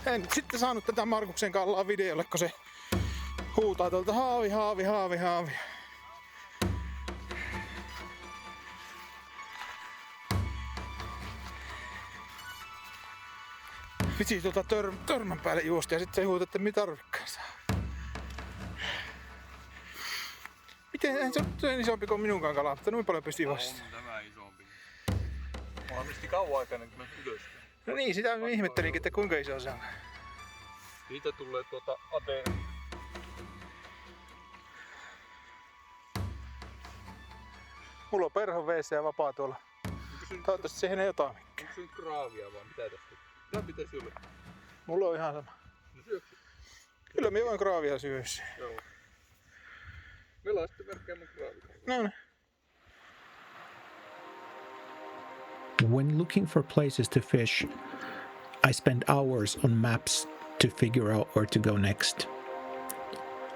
En nyt sitten saanut tätä Markuksen kallaa videolle, kun se huutaa tuolta haavi. Vitsi tuolta törmän päälle juosti ja sitten se huutaa, että mitä tarvikkaan saa. Miten se on isompi kuin minunkaan kala, mutta noin paljon pystyy vastaamaan. On tämä isompi. Mulla misti kauan aikaa ennen kuin mä ylös. No niin, sitä mä ihmettelinkin, että kuinka iso se on. Siitä tulee ateen. Mulla on perhon veessä ja vapaa tuolla. Toivottavasti siihen ei jotain mikään. Onko se nyt kraavia vai mitä tästä? Mitä pitäisi syödä? Mulla on ihan sama. No syöksy. Kyllä mä voin kraavia syödä. Joo. Meillä on sitten merkkäämään kraavia. No niin. When looking for places to fish, I spend hours on maps to figure out where to go next.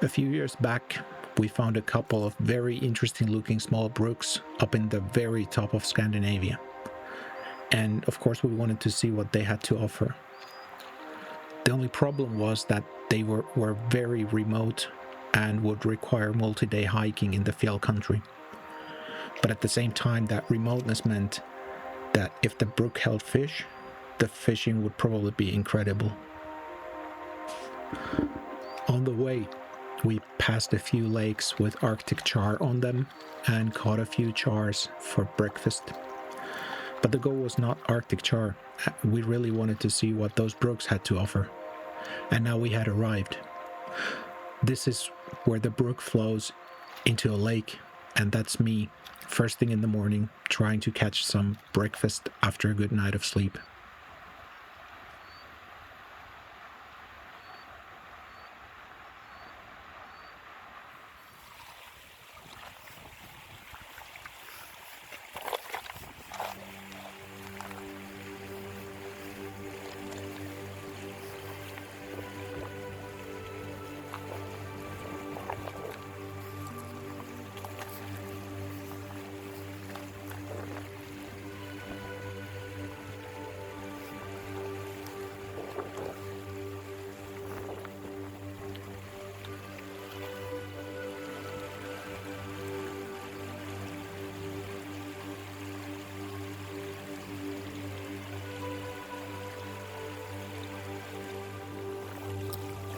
A few years back, we found a couple of very interesting looking small brooks up in the very top of Scandinavia. And of course we wanted to see what they had to offer. The only problem was that they were very remote and would require multi-day hiking in the fjell country. But at the same time, that remoteness meant that if the brook held fish, the fishing would probably be incredible. On the way, we passed a few lakes with Arctic char on them and caught a few chars for breakfast. But the goal was not Arctic char. We really wanted to see what those brooks had to offer. And now we had arrived. This is where the brook flows into a lake, and that's me, first thing in the morning, trying to catch some breakfast after a good night of sleep.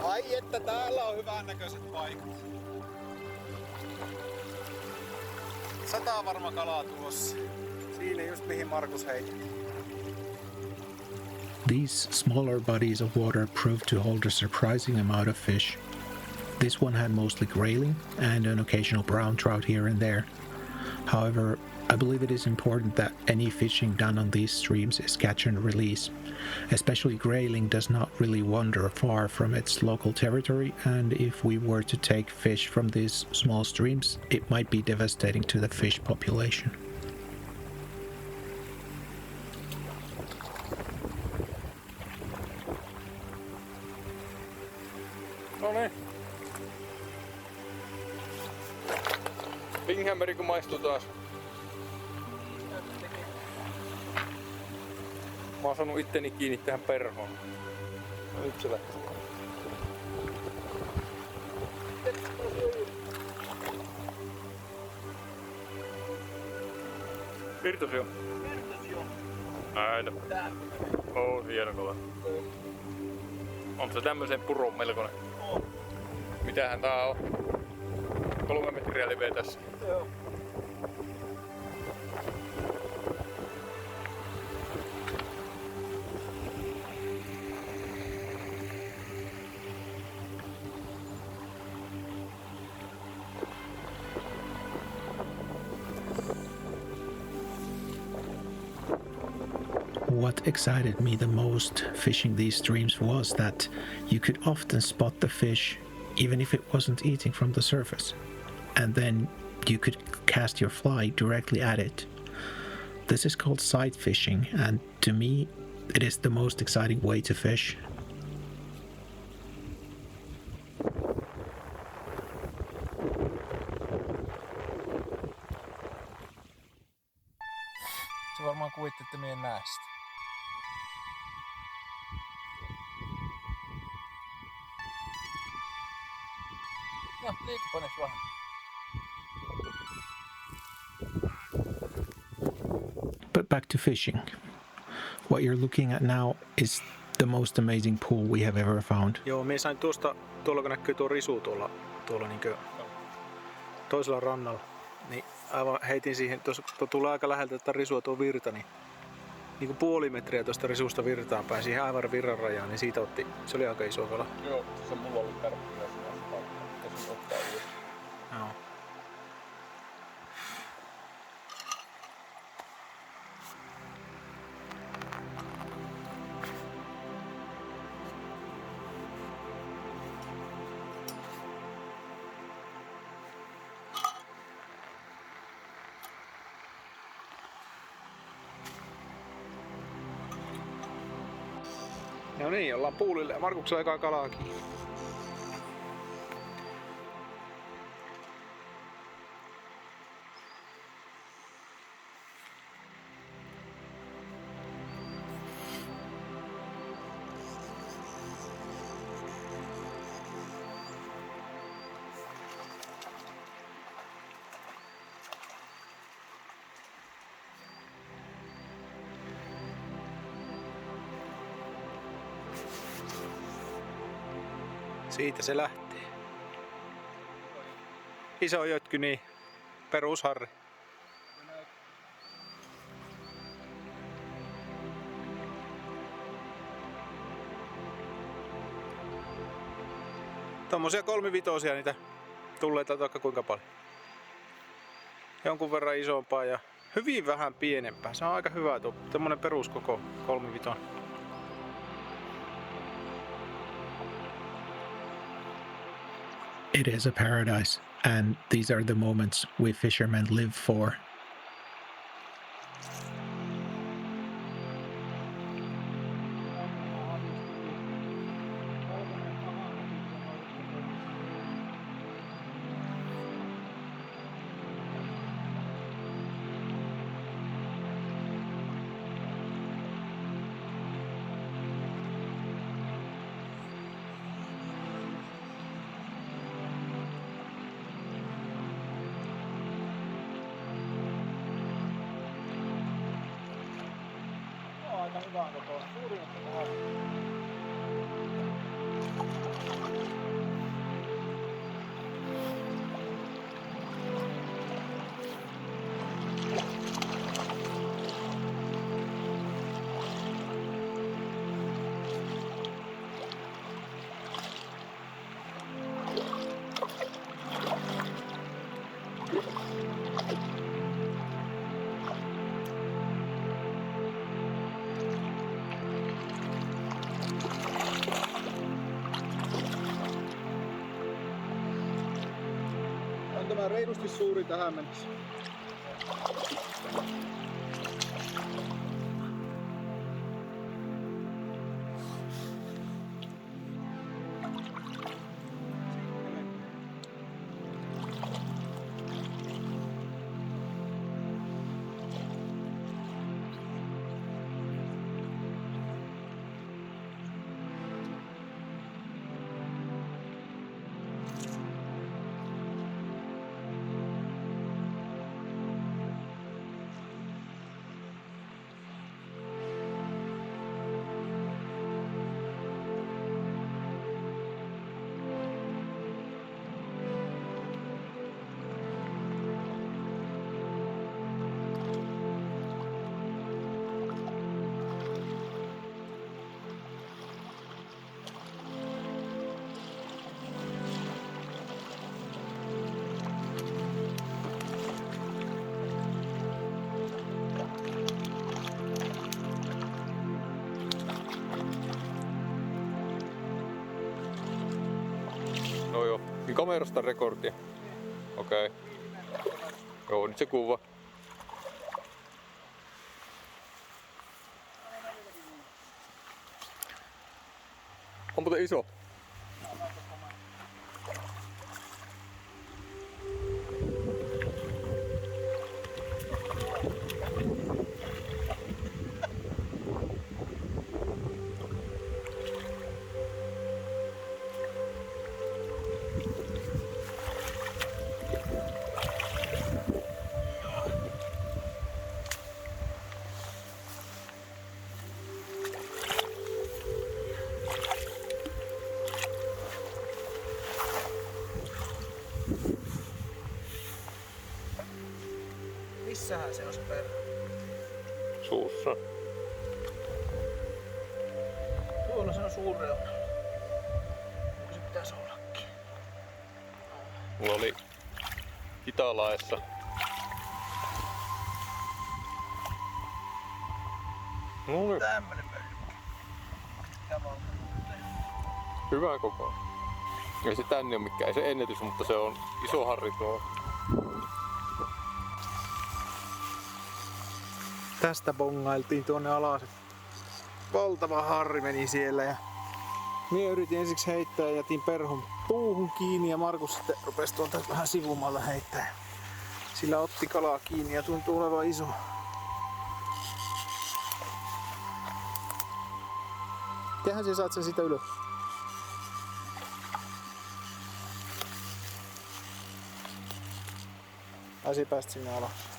Ai että täällä on hyvän näköiset paikat. Sataa varma kalaa tuossa. Siinä just mihin Markus heitti. These smaller bodies of water proved to hold a surprising amount of fish. This one had mostly grayling and an occasional brown trout here and there. However, I believe it is important that any fishing done on these streams is catch and release. Especially grayling does not really wander far from its local territory, and if we were to take fish from these small streams, it might be devastating to the fish population. No niin. Pinghämmeri kun maistuu taas. Mä oon saanut itteni kiinni tähän perhoon. No nyt se lähtee. Virtus jo. Aina. Oo, hieno kala. On se tämmösen puron melkoinen. Mitähän tää on? 3 metriä leveä tässä. Joo. What excited me the most fishing these streams was that you could often spot the fish even if it wasn't eating from the surface, and then you could cast your fly directly at it. This is called sight fishing, and to me it is the most exciting way to fish. Se varmaan kuvitti, että mie en näe sitä. No, liikupanes vähän. But back to fishing. What you're looking at now is the most amazing pool we have ever found. Joo, me sain tuolla kun näkyy tuo risu tuolla niinkö toisella rannalla, niin aivan heitin siihen, tuossa tulee aika läheltä tätä risua tuo virta, niin kuin puoli metriä tuosta risusta virtaan päin siihen aivan virran rajaan, niin siitä otti, se oli aika iso kala. Joo, se mulla oli kärppiä sinänsä paikka. Tosin ottaa ulos. Joo. No niin, ollaan puulille. Markuksella ekaa kalaakin. Siitä se lähtee. Iso jötky, niin perusharri. Tommosia 3-vitosia niitä tulee täältä vaikka kuinka paljon. Jonkun verran isompaa ja hyvin vähän pienempää. Se on aika hyvä tuo. Tämmönen peruskoko 3-vitonen. It is a paradise, and these are the moments we fishermen live for. On tämä reilusti suuri tähän mennessä. No joo, niin kamerasta rekordia. Okei. Okay. Joo, nyt se kuva. On muuten iso. Tässähän se on se perho. Suussa. Tuolla se on suurreunalla. Onko se pitäisi ollakin? Mulla oli Kitalaessa Tämmönen pöly. hyvä koko. Ei se tänne ole mikään, ei se ennätys, mutta se on iso harri tuo. Tästä bongailtiin tuonne alas. Valtava harri meni siellä ja minä yritin ensiksi heittää ja jätin perhon puuhun kiinni ja Markus sitten rupesi tuolta vähän sivumalta heittää. Sillä otti kalaa kiinni ja tuntuu olevan iso. Tehän sä saat sen siitä ylös. Ai päästä sinne alas.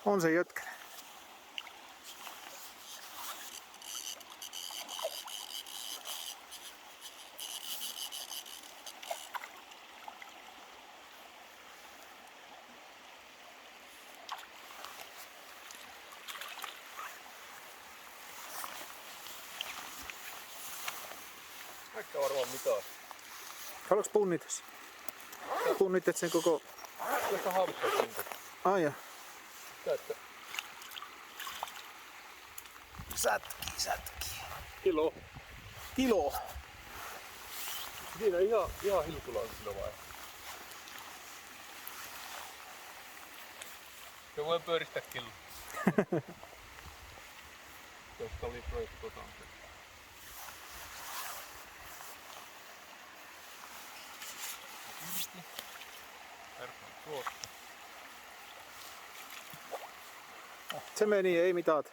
On se jötkänen. Vaikka varmaan mitään. Haluatko punnitas? Punnitet sen koko... Ehkä haavittaa siitä. Ai ja. Että Sätki. kilo. Kilo. Siinä ihan hilkulaan kyllä vai? Se voi pyöristää kilo. Tuosta oli projektotaan. Se meni, ei mitään.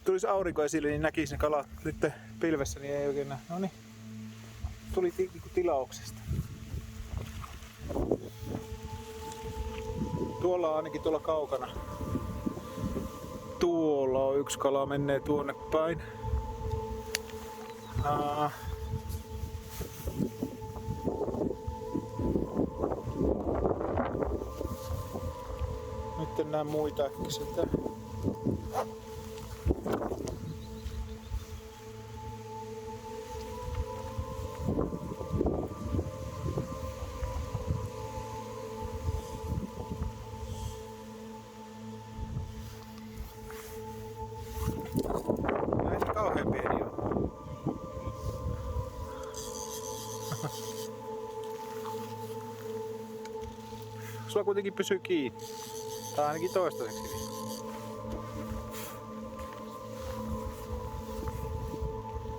Tulisi aurinko esille, niin näkisi ne kalat nyt pilvessä, niin ei oikein näe. Noniin. Tuli tilauksesta. Tuolla on ainakin tuolla kaukana. Tuolla on yksi kala, menee tuonne päin. Nyt en näe muita äkkiseltä. Kauhean pieni on. Sulla kuitenkin pysyy kiinni. Tai ainakin toistaiseksi.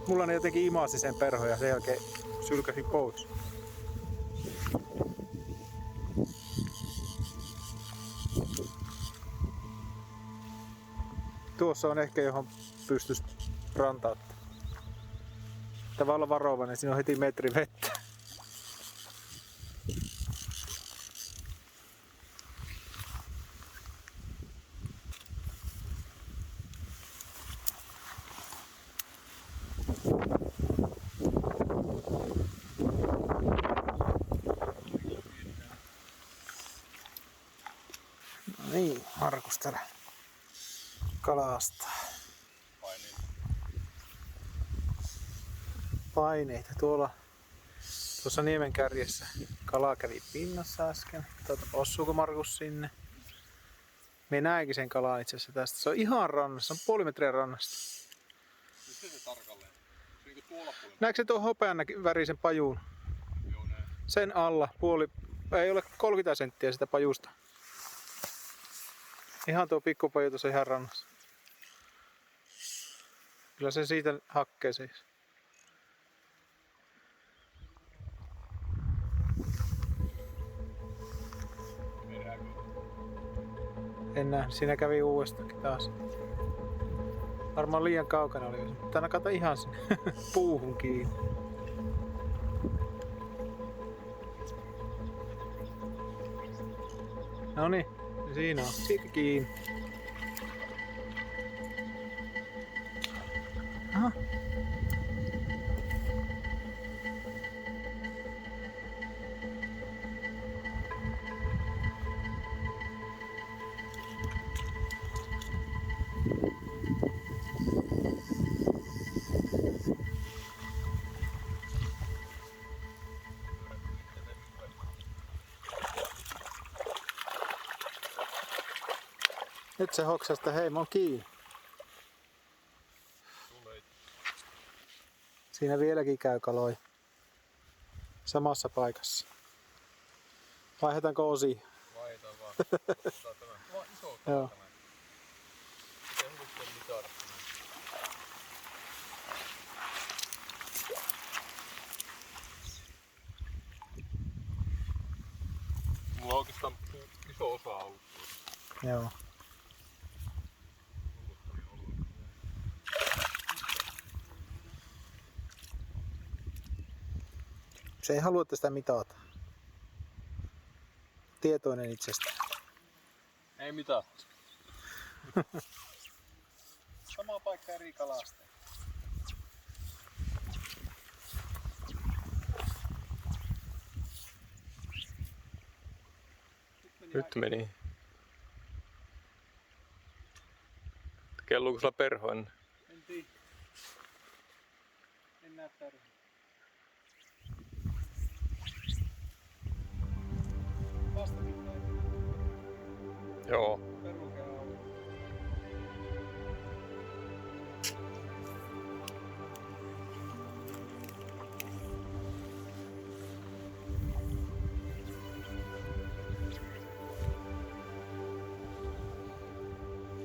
Mulla ne jotenkin imasi sen perhon ja sen jälkeen sylkäsi pois. Tuossa on ehkä johon pystyisi rantauttaa. Pitää olla varovainen, siinä on heti metri vettä. No niin, Markus täällä kalastaa. Paineita tuossa niemen kärjessä. Kala kävi pinnassa äsken. Osuuko Markus sinne? Me näinkin sen kalan itse asiassa tästä. Se on ihan rannassa, se on puoli metriä rannasta. Miten se tarkalleen? Se niinku tuolla puolella? Näetkö se tuon hopean värisen pajuun? Joo näin. Sen alla ei ole 30 senttiä sitä pajusta. Ihan tuo pikkupaju tuossa ihan rannassa. Kyllä se siitä hakkee siis. En näe, siinä kävi uudestaankin taas. Varmaan liian kaukana oli. Mutta aina kato ihan sinne puuhun kiinni. Noniin, siinä on. Siitä kiinni. Aha. Nyt se hoksasta, hei, mä oon kiinni. Siinä vieläkin käy kaloi. Samassa paikassa. Vaihdetaanko osia? Vaihdetaan vaan. Ottaa tämä. Iso Joo. tämä. Miten hyvin mitata? Mulla on oikeastaan iso osa ollut. Joo. Se ei halua, että sitä mitata. Tietoinen itsestään. Ei mitään. Sama paikka eri kalasta. Nyt meni. Kelluuko sulla perhoinen? En tiedä. En näe perhoa. Vasta mitään. Joo. Perukea on.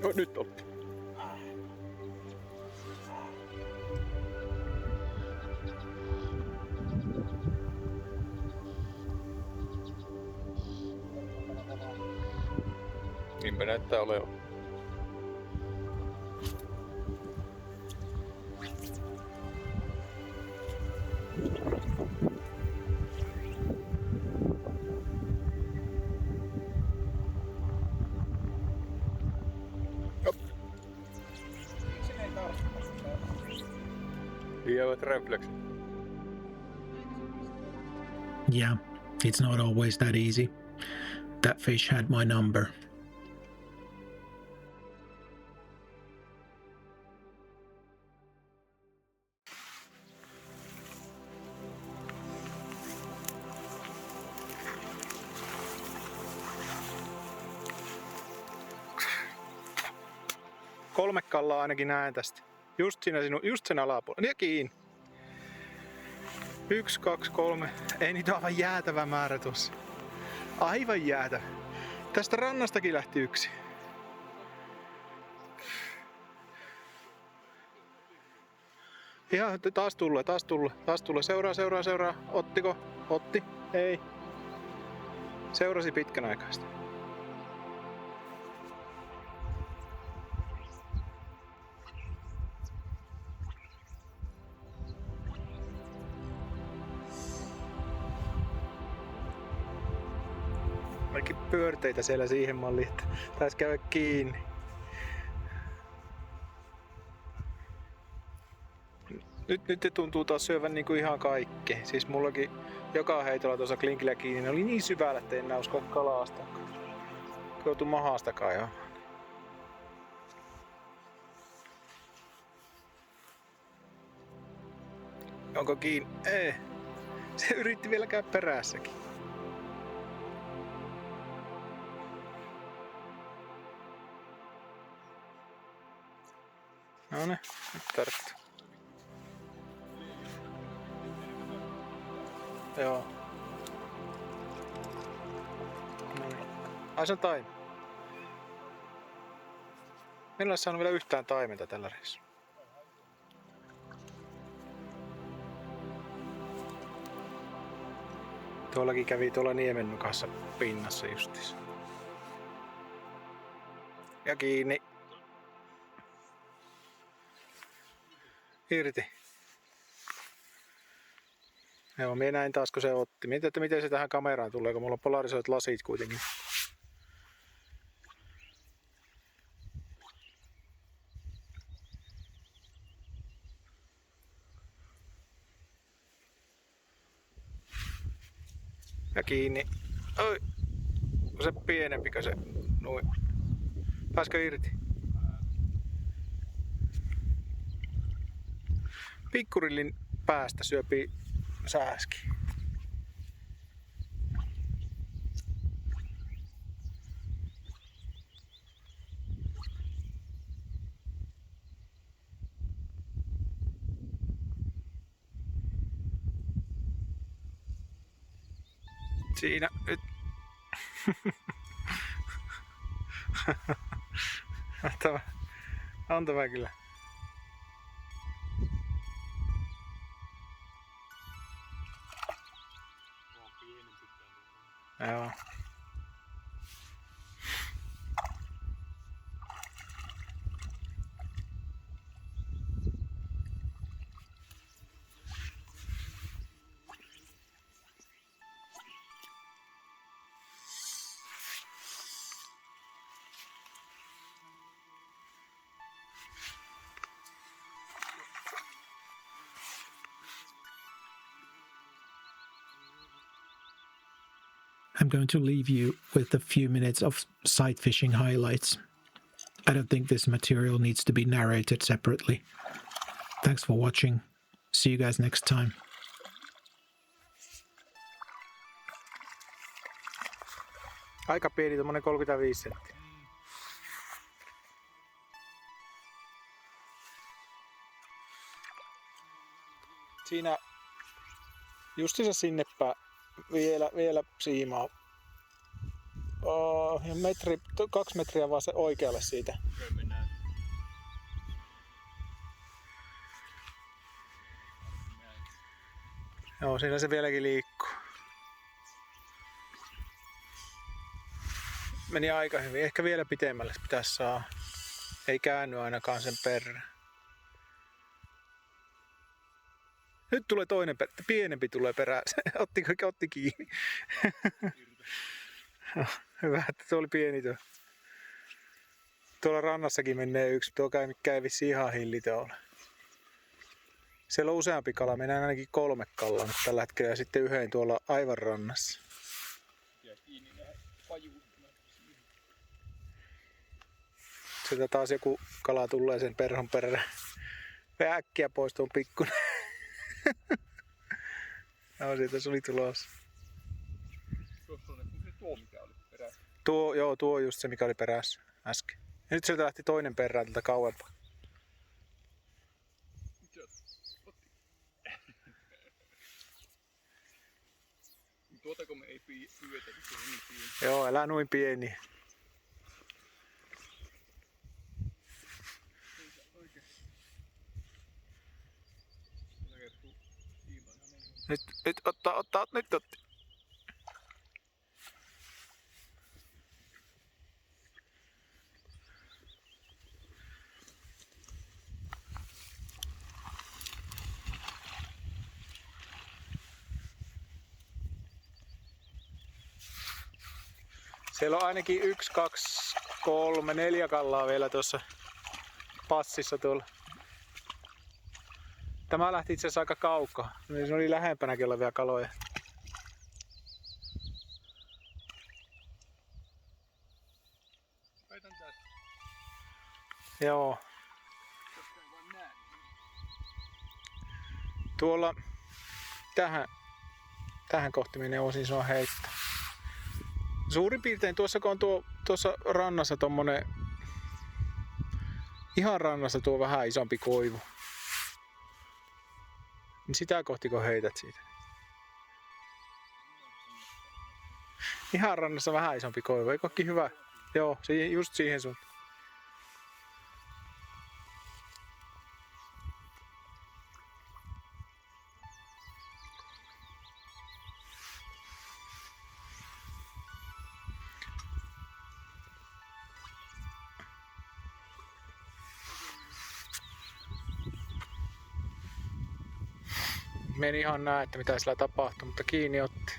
No, nyt on. Niinpä näyttää olevan. Sinne ei tarvitse. Lievät refleksit. Yeah, it's not always that easy. That fish had my number. Kolme kallaa ainakin näen tästä. Just siinä just sen alapuolella. Ja kiinni. 1, 2, 3. Ei niitä aivan jäätävä määrä tuossa. Aivan jäätävä. Tästä rannastakin lähti yksi. Ihan taas tulee. Seuraa. Ottiko? Otti. Ei. Seurasi pitkän aikaa sitä. Ainakin pyörteitä siellä siihen malliin, että taisi käydä kiinni. Nyt se tuntuu taas syövän niinku ihan kaikki. Siis mullakin joka heitolla tuossa klinkillä kiinni, ne oli niin syvällä, ettei enää usko kalasta. Joutui mahasta kaivamaan. Onko kiinni? Ei. Se yritti vielä käydä perässäkin. No ne, nyt tarttuu. Joo. Noin. Ai se on taimi. En ole saanut vielä yhtään taimenta tällä reissulla. Tuollakin kävi tuolla niemennukassa pinnassa justiinsa. Ja kiinni. Irti. Joo, minä näin taas kun se otti. Mietin, että miten se tähän kameraan tulee, kun mulla on polarisoit lasit kuitenkin. Ja kiinni. Oi! Se pienempikö se? Noin. Pääskö irti? Pikkurillin päästä syöpii sääski. Siinä nyt. On tämä kyllä. Joo. I'm going to leave you with a few minutes of sight fishing highlights. I don't think this material needs to be narrated separately. Thanks for watching. See you guys next time. Aika pieni, tommonen 35 senttiä. Siinä justiinsa sinnepä vielä siimaa. Ja 2 metriä vaan se oikealle siitä. Joo, siinä se vieläkin liikkuu. Meni aika hyvin. Ehkä vielä pitemmälle pitäisi saada. Ei käänny ainakaan sen perään. Nyt tulee toinen pienempi tulee perään. Otti kiinni. Hyvä, että tuo oli pieni tuo. Tuolla rannassakin menee yksi. Tuo käy vissiin ihan hillitön ole. Siellä on useampi kala. Mennään ainakin 3 kalaa nyt tällä hetkellä ja sitten yhden tuolla aivan rannassa. Sieltä taas joku kala tulee sen perhon perään. Äkkiä pois tuon pikkunen. No, siitä se oli tulossa. Tuo on just se mikä oli perässä äsken. Ja nyt sieltä lähti toinen perään tältä kauempaa. Tuotako me ei pyydetä, kun se on niin pieni. Joo, älä noin pieni. Nyt ottaa, nyt otti. Siellä on ainakin 1, 2, 3, 4 kallaa vielä tuossa passissa tuolla. Tämä lähti itse asiassa aika kaukaa. Se oli lähempänäkin olevia kaloja. Väitän tästä. Joo. Tuolla tähän kohti menee osin se on heittää. Suurin piirtein tuossa kun on tuossa rannassa tommonen ihan rannassa tuo vähän isompi koivu. Niin sitä kohti kun heität siitä. Ihan rannassa vähän isompi koivu, eikö ookin hyvä? Joo, just siihen sun. Me en ihan näe, että mitä sillä tapahtui, mutta kiinni otti.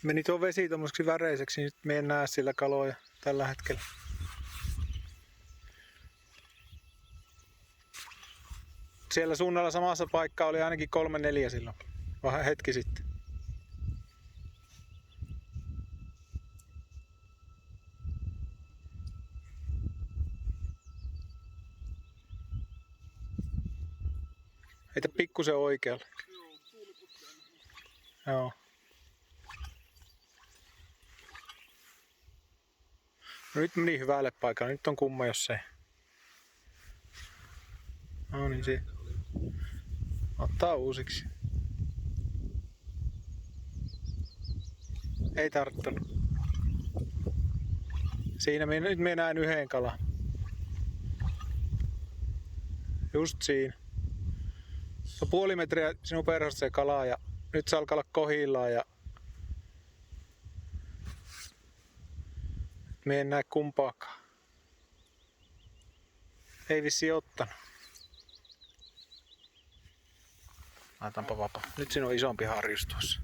Meni tuo vesi tommoseksi väreiseksi, niin nyt me en näe sillä kaloja tällä hetkellä. Siellä suunnalla samassa paikkaa oli ainakin 3-4 silloin, vähän hetki sitten. Heitä pikkusen oikealle. Joo. No nyt meni hyvälle paikalle, nyt on kumma jos ei. No niin se. Ottaa uusiksi. Ei tarttunut. Siinä nyt me näen yhden kalan. Just siinä. No puoli metriä sinun perhosta se kala ja nyt se alkaa olla kohillaan ja me en näe kumpaakaan. Ei vissiin ottanut. Laitaanpa vapaa. Nyt siinä on isompi harjus tuossa.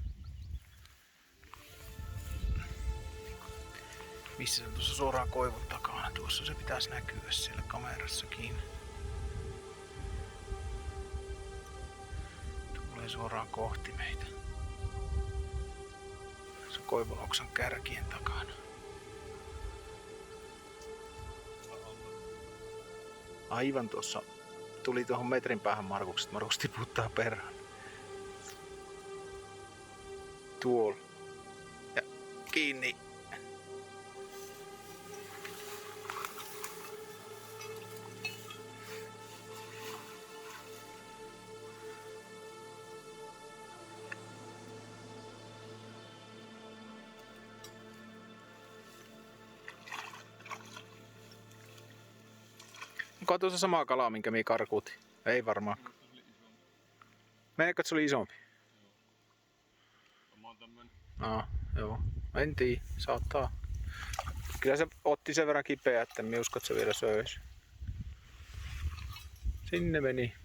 Missä se on tuossa suoraan koivun takana? Tuossa se pitäisi näkyä siellä kamerassakin. Tulee suoraan kohti meitä. Se koivun oksan kärkien takana. Aivan tuossa tuli tuohon metrin päähän Markuksesta. Markus tiputtaa perään. Tuolla. Ja kiinni. Onko tuossa sama kala, minkä minä karkuutin? Ei varmaan. Meneekö, että se oli isompi? Joo. En tiedä. Saattaa. Kyllä se otti sen verran kipeä, että minä uskon, että se vielä söisi. Sinne meni.